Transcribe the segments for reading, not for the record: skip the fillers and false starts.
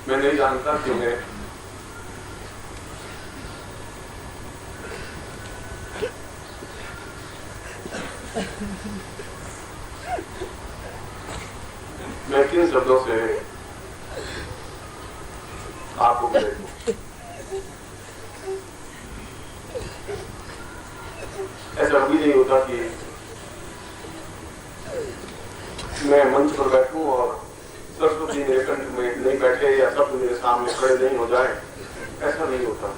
मैं नहीं जानता कि मैं किन शब्दों से आपको बोलूं। ऐसा कभी नहीं होता कि मैं मंच पर बैठूं और सरस्वती मेरे कंठ में नहीं बैठे या शब्द मेरे सामने खड़े नहीं हो जाए, ऐसा नहीं होता।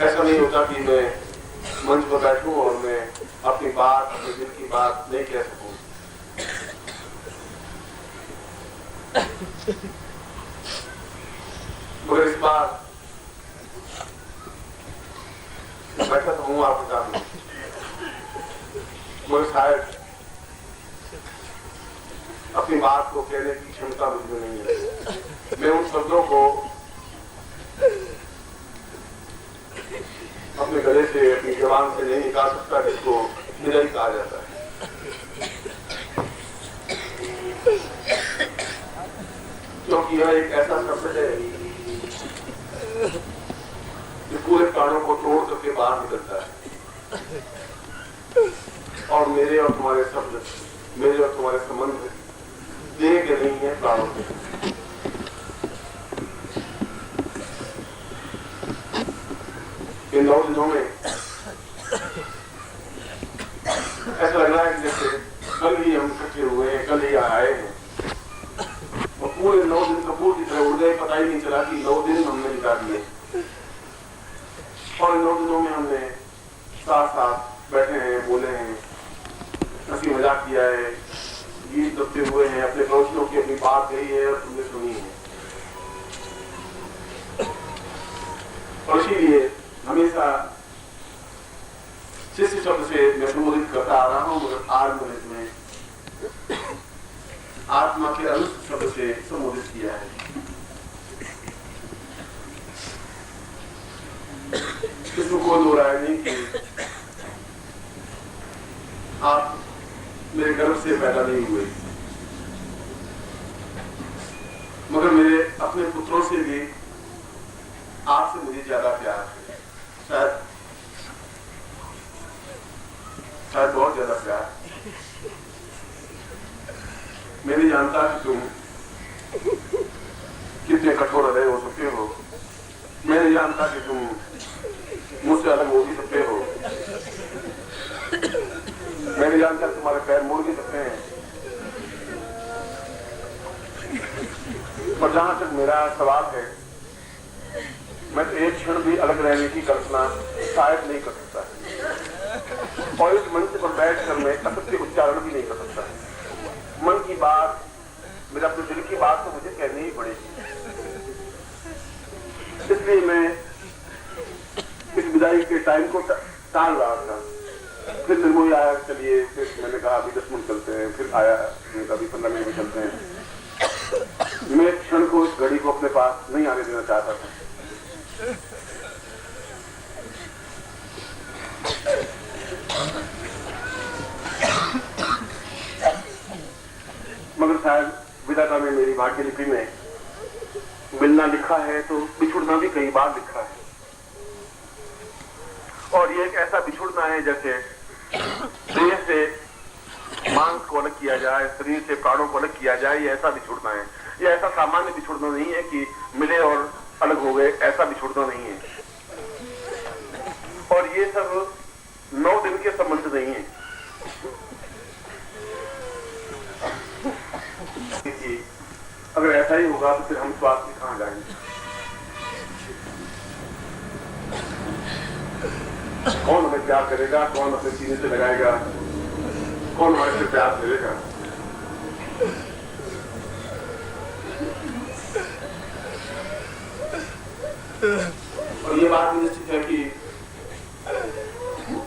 ऐसा नहीं होता कि मैं मंच पर बैठूं और मैं अपनी बात, अपने दिल की बात नहीं कह सकूं। मगर इस बार बैठा तो हूं आपके सामने, मगर शायद अपनी बात को कहने की क्षमता मुझमें नहीं है। मैं उन शब्दों को अपने गले से, अपनी जबान से नहीं निकाल सकता जिसको निराई कहा जाता है। क्योंकि यह एक ऐसा शब्द है जो पूरे प्राणों को तोड़ करके बाहर निकलता है। और मेरे और तुम्हारे शब्द, मेरे और तुम्हारे संबंध देह के नहीं है, प्राणों के। इन 9 दिनों में ऐसा लग रहा है कि जैसे कल ही हम इकट्ठे हुए हैं, कल ही आए हैं और पूरे 9 दिन कपूर की तरह उड़ गए। पता ही नहीं चला कि 9 दिन हमने बिता दिए। और इन 9 दिनों में हमने साथ साथ बैठे हैं, बोले हैं, हंसी मजाक किया है, गीत गाते हुए हैं, अपने पड़ोसियों की अपनी बात कही है और तुमने सुनी है। और इसीलिए हमेशा शिष्य शब्द से मैं संबोधित करता आ रहा हूं, मगर आज मैंने इसमें आत्मा के अनुष्ठ शब्द से संबोधित किया है। इसमें कोई दो राय नहीं कि आप मेरे गर्भ से पैदा नहीं हुए, मगर मेरे अपने पुत्रों से भी आपसे मुझे ज्यादा प्यार है। शायद बहुत ज्यादा प्यार। मैं नहीं जानता कि तुम कितने कठोर हृदय हो सकते हो। मैं नहीं जानता कि तुम मुझसे अलग हो भी सकते हो। मैं नहीं जानता तुम्हारे पैर मुड़ भी सकते हैं। पर जहां तक मेरा सवाल है, मैं तो एक क्षण भी अलग रहने की कल्पना शायद नहीं कर सकता और इस मंच पर बैठकर मैं असत्य उच्चारण भी नहीं कर सकता। मन की बात, मेरे अपने दिल की बात तो मुझे कहनी ही पड़ेगी। इसलिए मैं इस विदाई के टाइम को टाल रहा था। फिर निर्मोही आया, चलिए, फिर मैंने कहा अभी 10 मिनट चलते हैं, फिर आया, मैंने कहा अभी 15 मिनट में चलते हैं। मैं क्षण को, इस घड़ी को अपने पास नहीं आने देना चाहता था। मगर शायद विधाता में मेरी भाग्य लिपि में मिलना लिखा है तो बिछुड़ना भी कई बार लिखा है। और ये एक ऐसा बिछुड़ना है जैसे देह से मांस को अलग किया जाए, शरीर से प्राणों को अलग किया जाए। ये ऐसा बिछुड़ना है। ये ऐसा सामान्य बिछुड़ना नहीं है कि मिले और अलग हो गए, ऐसा बिछुड़ना नहीं है। और ये सब 9 दिन के संबंध नहीं है। अगर ऐसा ही होगा तो फिर हम स्वास्थ्य में कहां जाएंगे? कौन हमें प्यार करेगा? कौन अपने सीने से लगाएगा? कौन हमारे से प्यार करेगा? और ये बात निश्चित है कि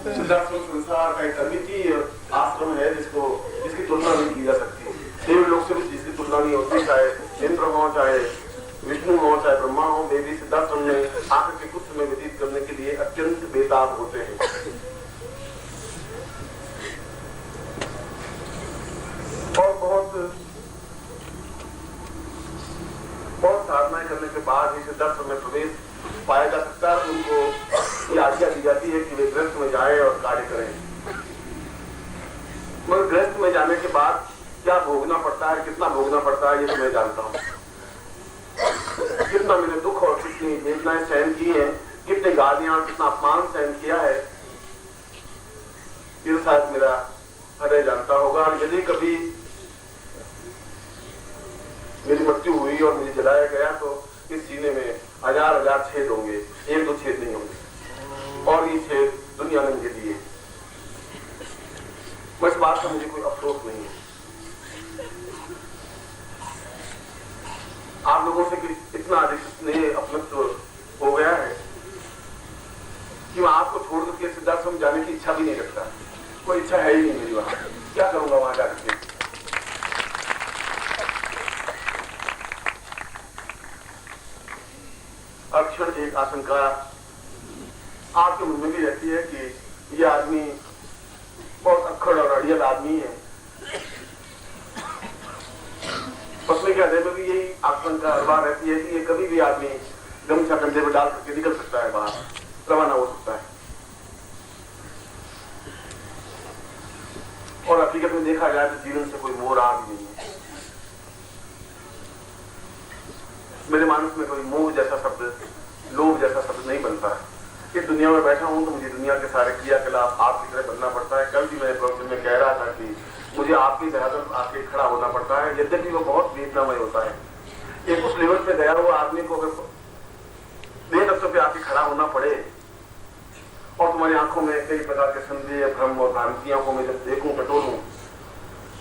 सिद्धाश्रम संसार का एक अद्वितीय आश्रम है जिसकी तुलना नहीं की जा सकती। देव लोग से भी जिसकी तुलना नहीं होती, चाहे इंद्र हो, चाहे विष्णु हो, चाहे ब्रह्मा हो। देवी सिद्धाश्रम में आकर के कुछ समय व्यतीत करने के लिए अत्यंत बेताब होते हैं। और बहुत के बाद ही सिद्धार्थ में प्रवेश पाया जा सकता है। उनको ये आज्ञा दी जाती है कि वे गृहस्थ में जाएं और कार्य करें। मगर गृहस्थ में जाने के बाद क्या भोगना पड़ता है, कितना भोगना पड़ता है, ये तो मैं जानता हूँ। कितना मैंने दुख और कितनी वेदनाएं सहन की है, कितने गालियां, कितना अपमान सहन किया है, ये शायद मेरा हृदय जानता होगा। यदि कभी मेरी मृत्यु हुई और मुझे जलाया गया तो इस सीने में हजार हजार छेद होंगे, एक दो छेद नहीं होंगे। और ये छेद दुनिया ने मुझे दिए। इस बात का मुझे कोई अफसोस नहीं है। आप लोगों से इतना अधिक स्नेह अपनत्व हो गया है कि मैं आपको छोड़ करके सिद्धार्थ में जाने की इच्छा भी नहीं रखता। कोई इच्छा है ही नहीं मेरी वहां। क्या करूंगा वहां जाकर के? अक्षर एक आशंका आपके मन में भी रहती है कि ये आदमी बहुत अक्खड़ और अड़ियल आदमी है। पत्नी के हृदय में भी यही आशंका हर बार रहती है कि ये कभी भी आदमी गमछा कंधे पर डाल करके निकल सकता है, बाहर रवाना हो सकता है। और हकीकत में देखा जाए तो जीवन से कोई मोह रहा भी नहीं है। मेरे मानस में कोई मोह जैसा शब्द, लोभ जैसा शब्द नहीं बनता है। इस दुनिया में बैठा हूं तो मुझे दुनिया के सारे क्रियाकलाप आपकी तरह बनना पड़ता है। कल भी मैं प्रवचन में कह रहा था कि मुझे आपकी तरह आके खड़ा होना पड़ता है, यद्यपि वो बहुत वेदनामय होता है। एक उस लेवल पे गया हुआ आदमी को अगर देह तत्व पे आके खड़ा होना पड़े और तुम्हारी आंखों में कई प्रकार के संदेह, भ्रम और भ्रांतियों को मैं जब देखूं, टटोलूं,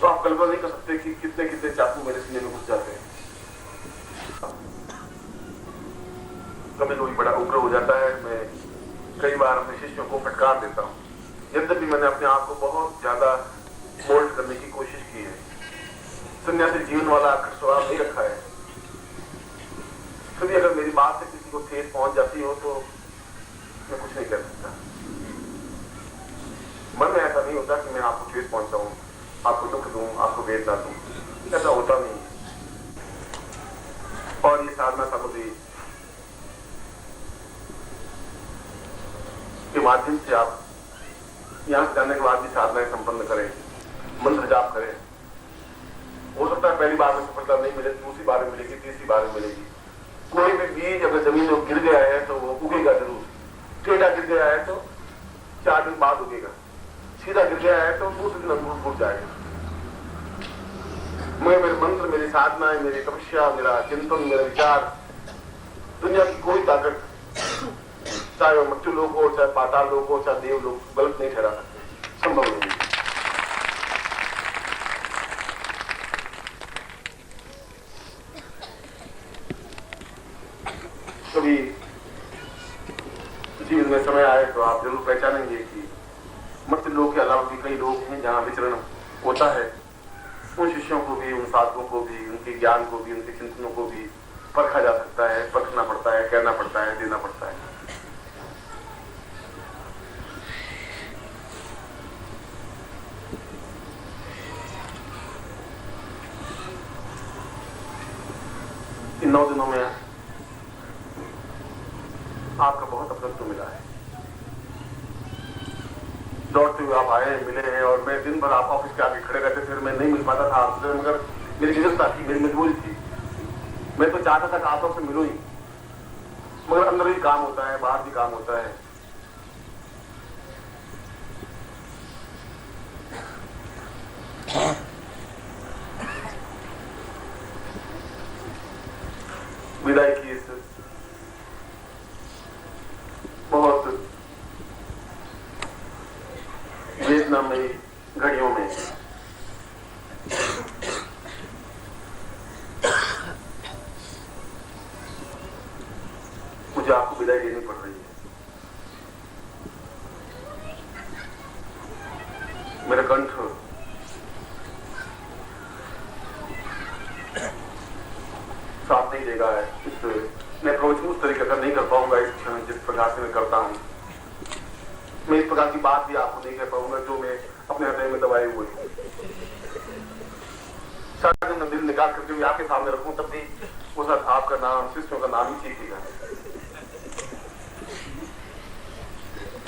तो आप कल्पना नहीं कर सकते कि कितने कितने चाकू मेरे सीने में घुस जाते हैं। कभी कभी बड़ा उग्र हो जाता है। मैं कई बार अपने शिष्यों को फटकार देता हूँ, यद्यपि मैंने अपने आप को बहुत ज्यादा मोल्ड करने की कोशिश की है। सन्यासी जीवन वाला आखिर स्वभाव नहीं रखा है। कभी अगर मेरी बात से किसी को ठेस पहुंच जाती हो तो मैं कुछ नहीं कर सकता। मन में ऐसा नहीं होता कि मैं आपको ठेस पहुंचाऊं, आपको दुख दूं, आपको वेदना दूं, ऐसा होता नहीं है। और ये साधना सामग्री के माध्यम से आप यहां से जाने के बाद भी साधनाएं संपन्न करें, मंत्र जाप करें। हो सकता है पहली बार में सफलता नहीं मिले, दूसरी बार में मिलेगी, तीसरी बार में मिलेगी। कोई भी बीज अगर जमीन में गिर गया है तो वो उगेगा जरूर। टेढ़ा गिर गया है तो 4 दिन बाद उगेगा, सीधा गिर गया है तो दूसरे दिन अंकुर फूट जाएगा। मेरे मंत्र, मेरी साधना, मेरी तपस्या, मेरा चिंतन, मेरा विचार, दुनिया की कोई ताकत, चाहे वो मृत्यु लोग हो, चाहे पाताल लोग हो, चाहे देव लोग, गलत नहीं ठहरा सकते, संभव नहीं। कभी जीवन में समय आए तो आप जरूर पहचानेंगे कि मृत्यु लोग के अलावा भी कई लोग हैं जहां विचरण होता है। उन शिष्यों को भी, उन साधकों को भी, उनके ज्ञान को भी, उनके चिंतनों को भी परखा जा सकता है, परखना पड़ता है, कहना पड़ता है, देना पड़ता है। इन 9 दिनों में आपका बहुत अपनत्व मिला है। दौड़ते हुए आप आए, मिले हैं, और मैं दिन भर आप ऑफिस के आगे खड़े रहते थे, मैं नहीं मिल पाता था आपसे, मगर मेरी विजयता थी, मेरी मजबूरी थी। मैं तो चाहता था कि आप आपसे मिलूं ही, मगर अंदर भी काम होता है, बाहर भी काम होता है। विदाई की इस बहुत वेदनामयी घड़ियों में मुझे आपको विदाई देनी पड़ रही है। मेरा कंठ साथ नहीं देगा है। मैं प्रवचन उस तरीके का नहीं कर पाऊंगा इस क्षण जिस प्रकार से मैं करता हूं। मैं इस प्रकार की बात भी आपको नहीं कह पाऊंगा जो मैं अपने हृदय में दबाए हुए सारा दिन दिल निकाल करके भी आपके सामने रखूं, तब भी वो साथ आपका नाम, शिष्यों का नाम ही सीखेगा।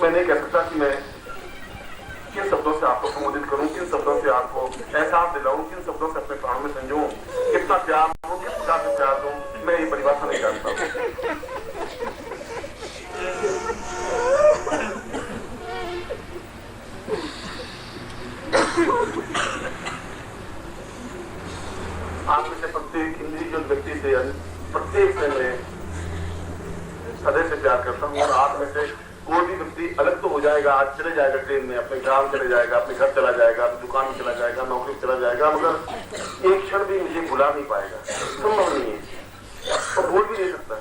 मैं नहीं कह सकता कि मैं किन शब्दों से आपको संबोधित करूं, किन शब्दों से आपको एहसास दिलाऊं, किन शब्दों से अपने प्राणों में संजोऊं, कितना प्यार दूं, किस प्रकार से प्यार दूं, मैं ये परिभाषा नहीं जानता हूं। आप में से प्रत्येक इंडिविजुअल व्यक्ति से, प्रत्येक से मैं हृदय से प्यार करता हूं। और आप में से कोई भी व्यक्ति अलग तो हो जाएगा, आज चले जाएगा ट्रेन में, अपने गांव चले जाएगा, अपने घर चला जाएगा, अपनी दुकान में चला जाएगा, नौकरी चला जाएगा, मगर एक क्षण भी मुझे भुला नहीं पाएगा। संभव नहीं है और भूल भी नहीं सकता,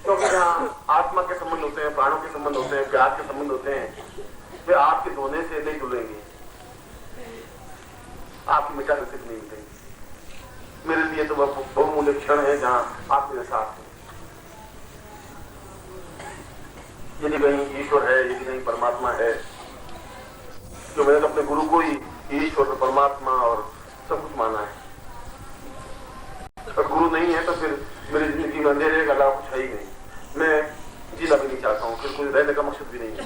क्योंकि जहाँ आत्मा के संबंध होते हैं, प्राणों के संबंध होते हैं, प्यार के संबंध होते हैं, वे आपके धोने से नहीं धुलेंगे, आपकी मिटाने से नहीं मिटेंगे। मेरे लिए तो वह बहुमूल्य क्षण है जहाँ आप मेरे साथ हैं। यदि कहीं ईश्वर है, यदि कहीं परमात्मा है, तो मैंने तो अपने गुरु को ही ईश्वर, परमात्मा और सब कुछ माना है। अगर गुरु नहीं है तो फिर मेरी जिंदगी में अंधेरे का अलावा कुछ है ही नहीं। मैं जीना भी नहीं चाहता हूँ, फिर कोई रहने का मकसद भी नहीं है।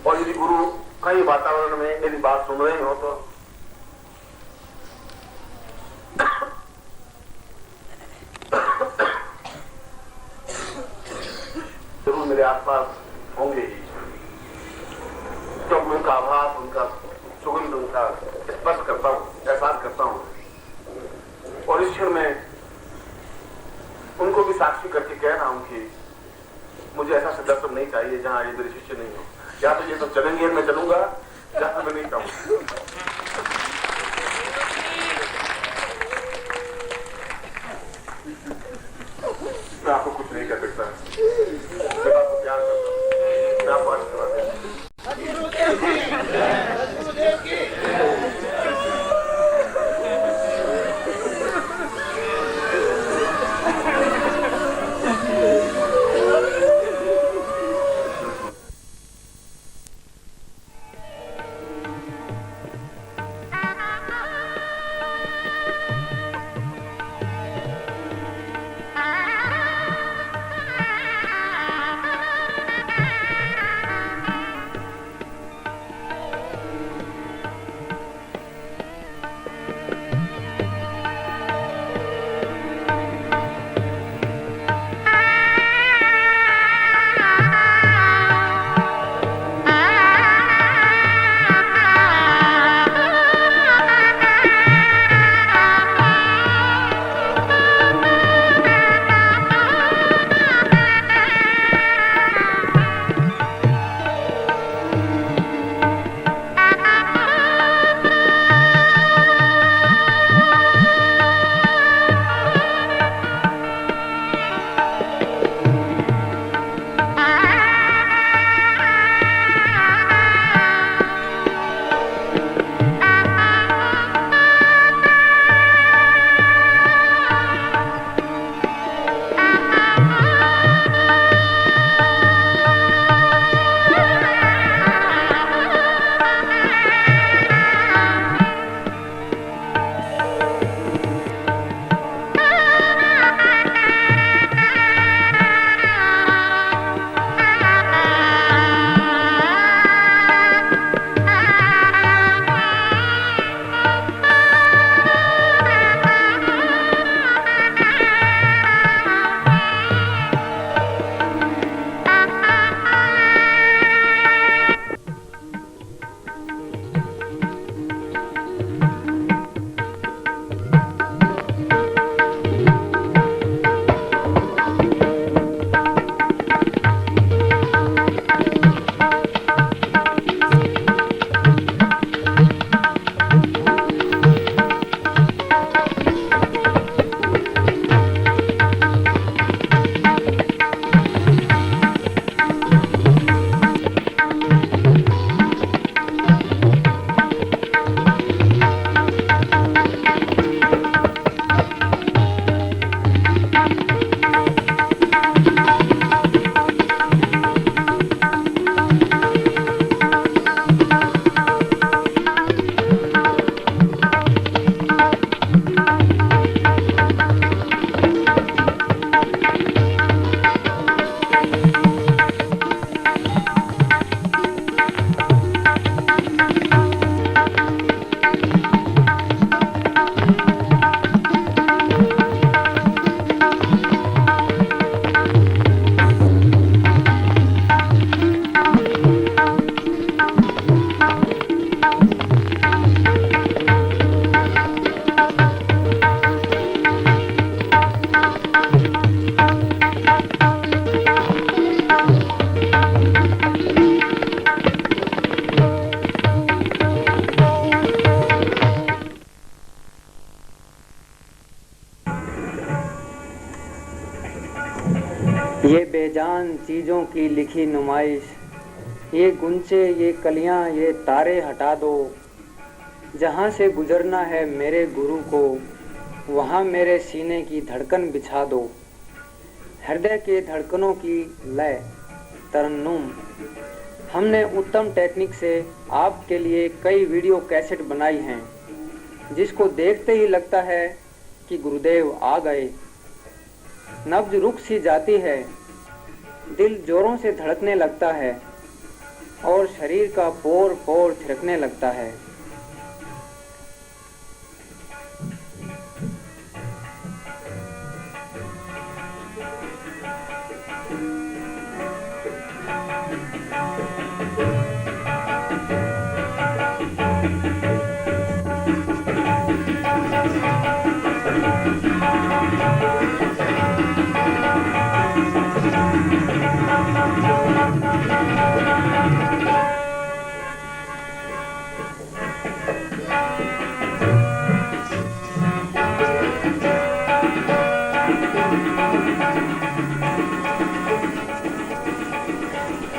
और यदि गुरु कहीं वातावरण में मेरी बात सुन रहे हो तो जरूर मेरे आसपास होंगे ही, क्योंकि उनका आभास, उनका सुगंध, उनका स्पर्श करता हूं, एहसास करता हूं। और इस क्षण में उनको भी साक्षी करके कह रहा हूं कि मुझे ऐसा दर्शन नहीं चाहिए जहां ये मेरे शिष्य नहीं हो। या तो ये सब चलेंगे, मैं चलूंगा, या तो मैं नहीं चाहूंगा। मैं आपको कुछ नहीं कर सकता, मैं आपको प्यार करता हूं, मैं आपको आशीर्वाद देता हूं। ये बेजान चीज़ों की लिखी नुमाइश, ये गुंचे, ये कलियां, ये तारे हटा दो। जहाँ से गुजरना है मेरे गुरु को, वहाँ मेरे सीने की धड़कन बिछा दो। हृदय के धड़कनों की लय तरन्नुम। हमने उत्तम टेक्निक से आपके लिए कई वीडियो कैसेट बनाई हैं, जिसको देखते ही लगता है कि गुरुदेव आ गए। नब्ज रुक सी जाती है, दिल जोरों से धड़कने लगता है और शरीर का पोर पोर थिरकने लगता है।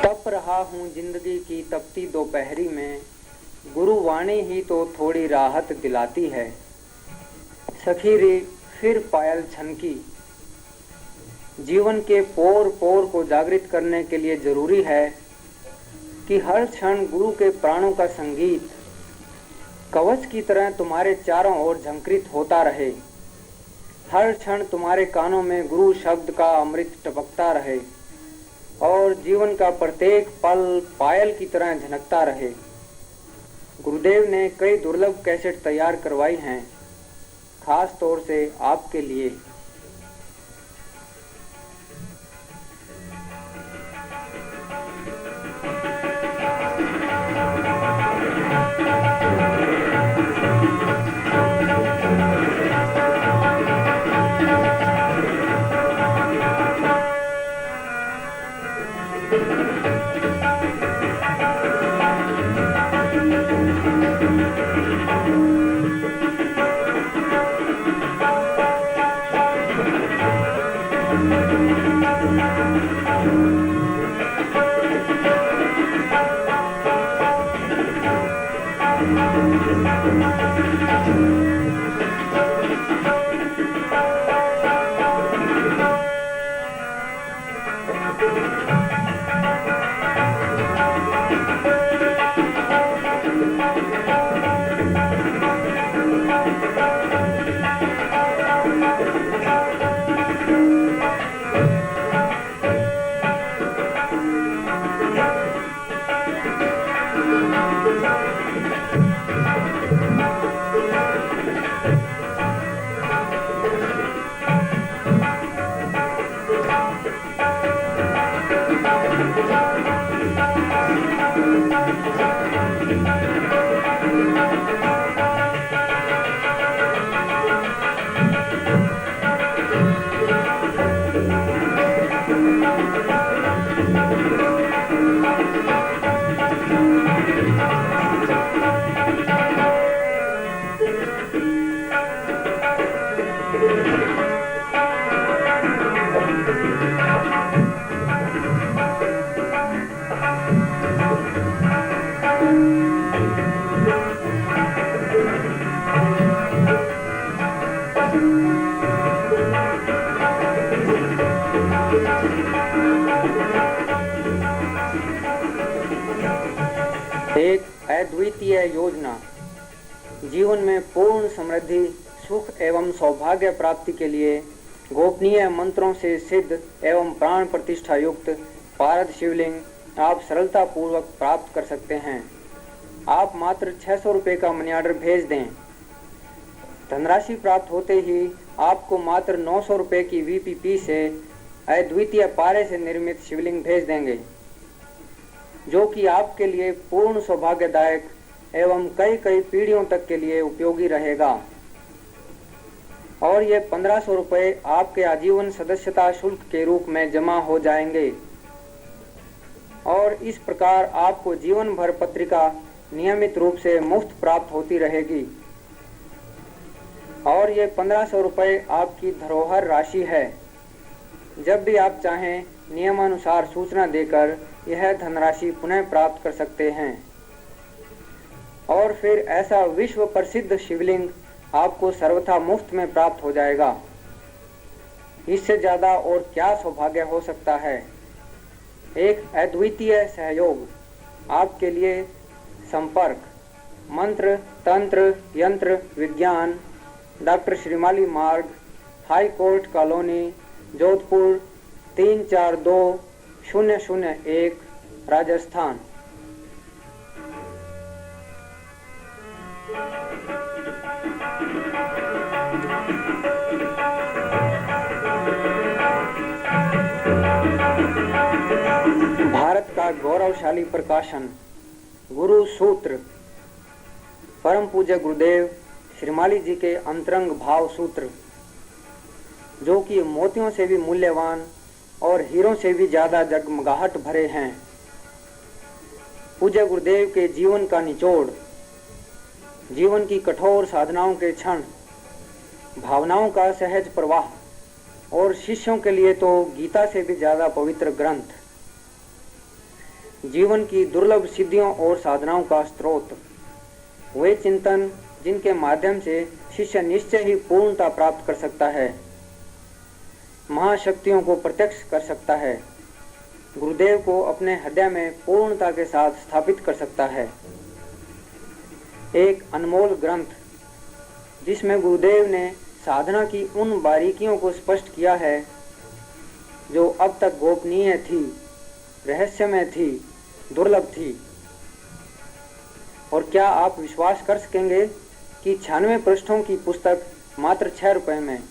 तप रहा हूँ जिंदगी की तपती दोपहरी में, गुरुवाणी ही तो थोड़ी राहत दिलाती है। सखी रे फिर पायल छनकी। जीवन के पोर पोर को जागृत करने के लिए जरूरी है कि हर क्षण गुरु के प्राणों का संगीत कवच की तरह तुम्हारे चारों ओर झंकृत होता रहे। हर क्षण तुम्हारे कानों में गुरु शब्द का अमृत टपकता रहे और जीवन का प्रत्येक पल पायल की तरह झनकता रहे। गुरुदेव ने कई दुर्लभ कैसेट तैयार करवाई हैं, खास तौर से आपके लिए। एक अद्वितीय योजना जीवन में पूर्ण समृद्धि, सुख एवं सौभाग्य प्राप्ति के लिए गोपनीय मंत्रों से सिद्ध एवं प्राण प्रतिष्ठा युक्त पारद शिवलिंग आप सरलता पूर्वक प्राप्त कर सकते हैं। आप मात्र 600 रुपये का मनी ऑर्डर भेज दें। धनराशि प्राप्त होते ही आपको मात्र 900 रुपये की VPP से अद्वितीय पारे से निर्मित शिवलिंग भेज देंगे, जो कि आपके लिए पूर्ण सौभाग्यदायक एवं कई कई पीढ़ियों तक के लिए उपयोगी रहेगा। और ये 1500 रुपये आपके आजीवन सदस्यता शुल्क के रूप में जमा हो जाएंगे और इस प्रकार आपको जीवन भर पत्रिका नियमित रूप से मुफ्त प्राप्त होती रहेगी। और ये 1500 रुपये आपकी धरोहर राशि है। जब भी आप चाहें नियमानुसार सूचना देकर यह धनराशि पुनः प्राप्त कर सकते हैं। और फिर ऐसा विश्व प्रसिद्ध शिवलिंग आपको सर्वथा मुफ्त में प्राप्त हो जाएगा। इससे ज़्यादा और क्या सौभाग्य हो सकता है। एक अद्वितीय सहयोग आपके लिए संपर्क मंत्र तंत्र यंत्र विज्ञान डॉक्टर श्रीमाली मार्ग high court colony Jodhpur 342001 Rajasthan. Bharat का गौरवशाली प्रकाशन गुरु सूत्र परम पूज्य गुरुदेव श्रीमाली जी के अंतरंग भाव सूत्र, जो कि मोतियों से भी मूल्यवान और हीरों से भी ज्यादा जगमगाहट भरे हैं। पूज्य गुरुदेव के जीवन का निचोड़, जीवन की कठोर साधनाओं के क्षण, भावनाओं का सहज प्रवाह और शिष्यों के लिए तो गीता से भी ज्यादा पवित्र ग्रंथ, जीवन की दुर्लभ सिद्धियों और साधनाओं का स्रोत, वे चिंतन जिनके माध्यम से शिष्य निश्चय ही पूर्णता प्राप्त कर सकता है, महाशक्तियों को प्रत्यक्ष कर सकता है, गुरुदेव को अपने हृदय में पूर्णता के साथ स्थापित कर सकता है। एक अनमोल ग्रंथ जिसमें गुरुदेव ने साधना की उन बारीकियों को स्पष्ट किया है जो अब तक गोपनीय थी, रहस्यमय थी, दुर्लभ थी। और क्या आप विश्वास कर सकेंगे कि 96 पृष्ठों की पुस्तक मात्र 6 रुपए में,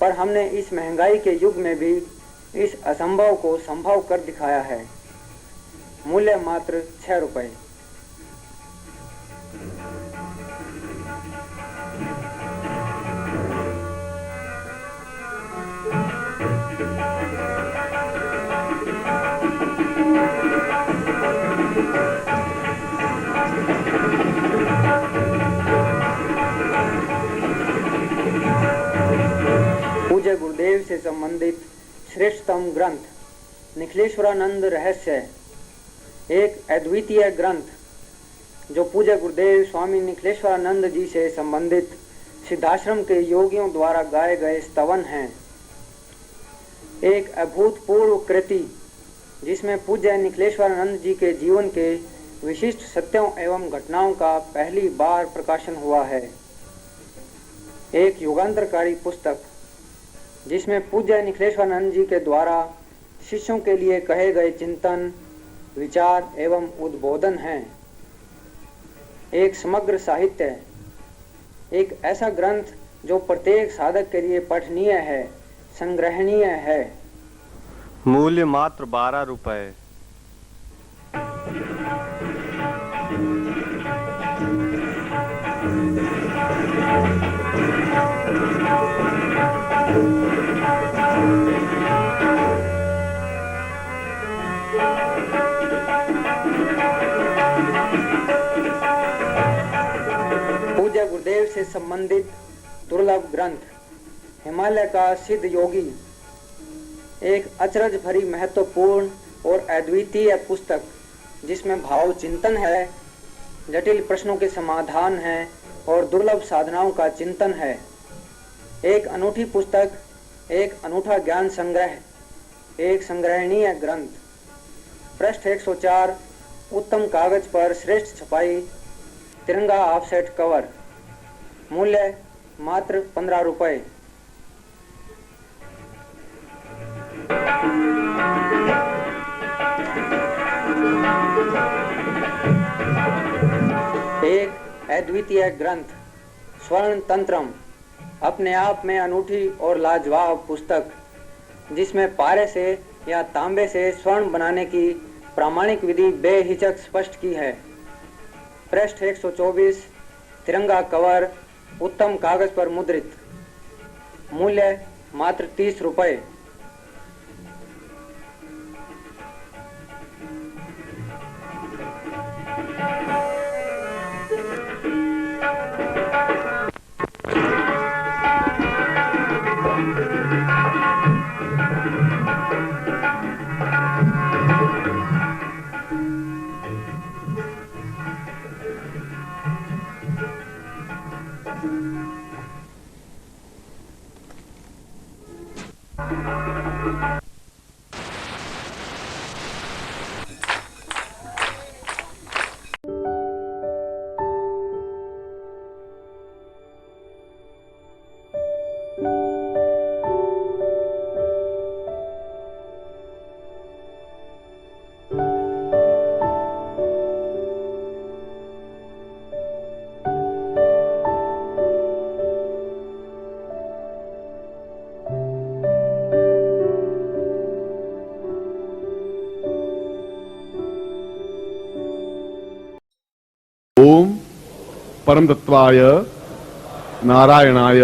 पर हमने इस महंगाई के युग में भी इस असंभव को संभव कर दिखाया है। मूल्य मात्र 6 रुपए। पूज्य गुरुदेव से संबंधित श्रेष्ठतम ग्रंथ निखिलेश्वरानंद रहस्य, एक अद्वितीय ग्रंथ जो पूज्य गुरुदेव स्वामी निखिलेश्वरानंद जी से संबंधित सिद्धाश्रम के योगियों द्वारा गाए गए स्तवन हैं। एक अभूतपूर्व कृति जिसमें पूज्य निखिलेश्वरानंद जी के जीवन के विशिष्ट सत्यों एवं घटनाओं का पहली बार प्रकाशन हुआ है। एक युगांतरकारी पुस्तक जिसमें पूज्य निखिलेश्वरानंद जी के द्वारा शिष्यों के लिए कहे गए चिंतन, विचार एवं उद्बोधन हैं। एक समग्र साहित्य, एक ऐसा ग्रंथ जो प्रत्येक साधक के लिए पठनीय है, संग्रहणीय है। मूल्य मात्र 12 रुपए। पूज्य गुरुदेव से संबंधित दुर्लभ ग्रंथ हिमालय का सिद्ध योगी, एक अचरज भरी महत्वपूर्ण और अद्वितीय पुस्तक जिसमें भाव चिंतन है, जटिल प्रश्नों के समाधान हैं और दुर्लभ साधनाओं का चिंतन है। एक अनूठी पुस्तक, एक अनूठा ज्ञान संग्रह, एक संग्रहणीय ग्रंथ। पृष्ठ 104, उत्तम कागज पर श्रेष्ठ छपाई, तिरंगा ऑफसेट कवर। मूल्य मात्र 15 रुपए। एक अद्वितीय ग्रंथ स्वर्ण तंत्रम, अपने आप में अनूठी और लाजवाब पुस्तक जिसमें पारे से या तांबे से स्वर्ण बनाने की प्रामाणिक विधि बेहिचक स्पष्ट की है। पृष्ठ 124, तिरंगा कवर, उत्तम कागज पर मुद्रित। मूल्य मात्र 30 रुपए। ओम परम तत्वाय नारायणाय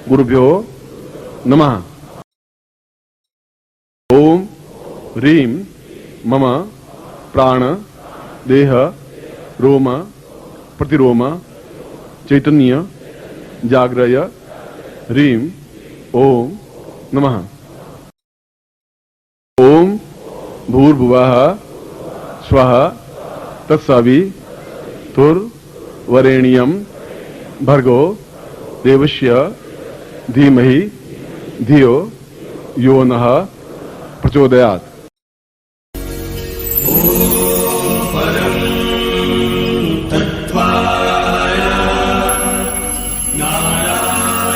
गुरुभ्यो नमः। ओम ह्रीं मम प्राण देह रोम प्रतिरोम चैतन्य जाग्रय ह्रीं ओम नमः। ओम भूर्भुवः स्वः तत्सवितुर्वरेण्यं भर्गो देवस्य धीमहि धियो यो नः प्रचोदयात्। नारायणाय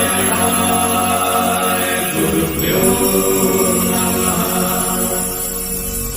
गुरुभ्यो